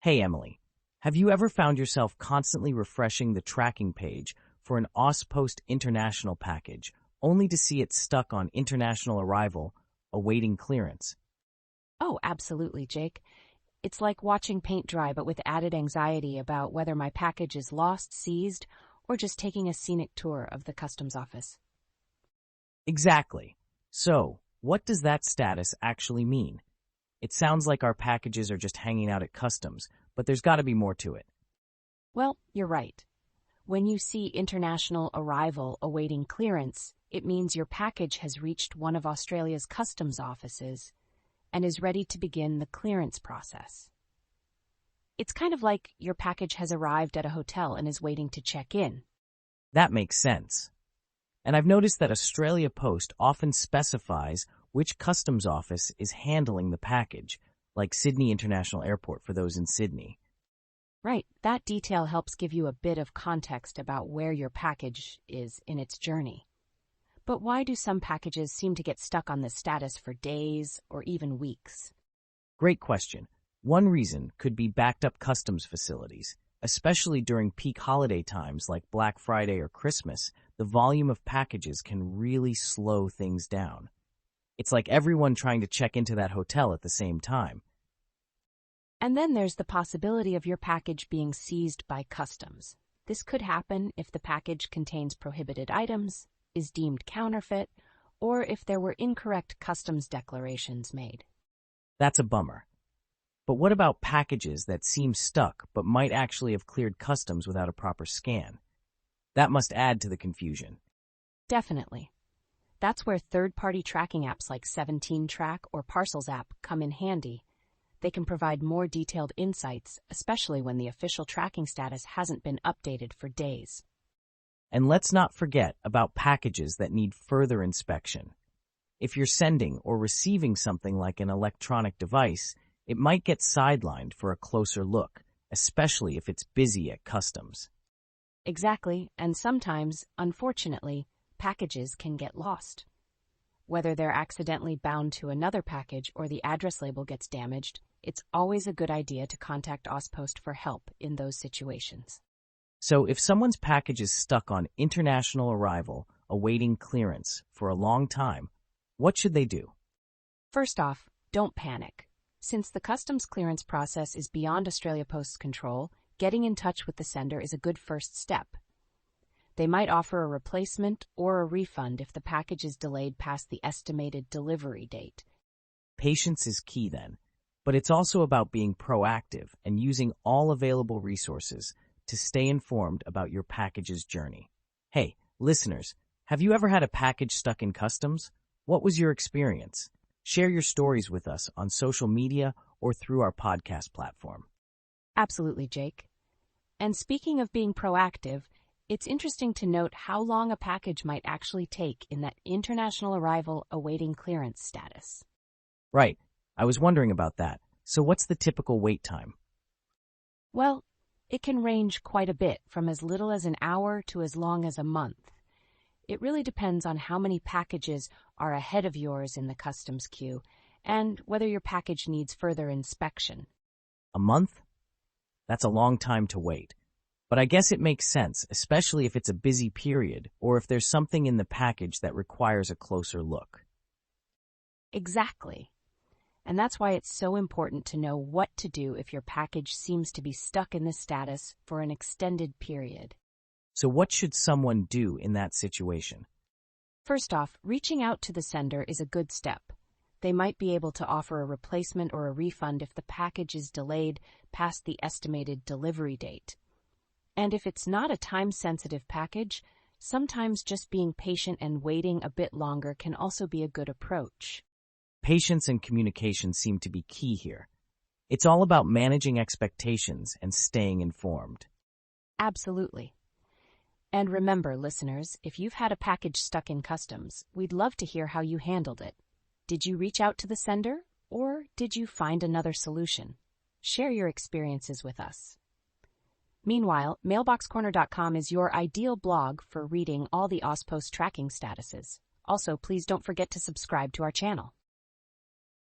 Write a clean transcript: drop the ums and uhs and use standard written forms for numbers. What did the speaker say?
Hey Emily, have you ever found yourself constantly refreshing the tracking page for an Auspost International package, only to see it stuck on international arrival, awaiting clearance? Oh, absolutely, Jake. It's like watching paint dry, but with added anxiety about whether my package is lost, seized, or just taking a scenic tour of the customs office. Exactly. So, what does that status actually mean? It sounds like our packages are just hanging out at customs, but there's got to be more to it. Well, you're right. When you see international arrival awaiting clearance, it means your package has reached one of Australia's customs offices and is ready to begin the clearance process. It's kind of like your package has arrived at a hotel and is waiting to check in. That makes sense. And I've noticed that Australia Post often specifies which customs office is handling the package, like Sydney International Airport for those in Sydney. Right, that detail helps give you a bit of context about where your package is in its journey. But why do some packages seem to get stuck on this status for days or even weeks? Great question. One reason could be backed up customs facilities. Especially during peak holiday times like Black Friday or Christmas, the volume of packages can really slow things down. It's like everyone trying to check into that hotel at the same time. And then there's the possibility of your package being seized by customs. This could happen if the package contains prohibited items, is deemed counterfeit, or if there were incorrect customs declarations made. That's a bummer. But what about packages that seem stuck but might actually have cleared customs without a proper scan? That must add to the confusion. Definitely. That's where third-party tracking apps like 17Track or Parcels app come in handy. They can provide more detailed insights, especially when the official tracking status hasn't been updated for days. And let's not forget about packages that need further inspection. If you're sending or receiving something like an electronic device, it might get sidelined for a closer look, especially if it's busy at customs. Exactly, and sometimes, unfortunately, packages can get lost. Whether they're accidentally bound to another package or the address label gets damaged, it's always a good idea to contact Auspost for help in those situations. So if someone's package is stuck on international arrival, awaiting clearance for a long time, what should they do? First off, don't panic. Since the customs clearance process is beyond Australia Post's control, getting in touch with the sender is a good first step. They might offer a replacement or a refund if the package is delayed past the estimated delivery date. Patience is key then, but it's also about being proactive and using all available resources to stay informed about your package's journey. Hey, listeners, have you ever had a package stuck in customs? What was your experience? Share your stories with us on social media or through our podcast platform. Absolutely, Jake. And speaking of being proactive, it's interesting to note how long a package might actually take in that international arrival awaiting clearance status. Right, I was wondering about that. So what's the typical wait time? Well, it can range quite a bit, from as little as an hour to as long as a month. It really depends on how many packages are ahead of yours in the customs queue and whether your package needs further inspection. A month? That's a long time to wait. But I guess it makes sense, especially if it's a busy period or if there's something in the package that requires a closer look. Exactly. And that's why it's so important to know what to do if your package seems to be stuck in this status for an extended period. So what should someone do in that situation? First off, reaching out to the sender is a good step. They might be able to offer a replacement or a refund if the package is delayed past the estimated delivery date. And if it's not a time-sensitive package, sometimes just being patient and waiting a bit longer can also be a good approach. Patience and communication seem to be key here. It's all about managing expectations and staying informed. Absolutely. And remember, listeners, if you've had a package stuck in customs, we'd love to hear how you handled it. Did you reach out to the sender, or did you find another solution? Share your experiences with us. Meanwhile, MailboxCorner.com is your ideal blog for reading all the Auspost tracking statuses. Also, please don't forget to subscribe to our channel.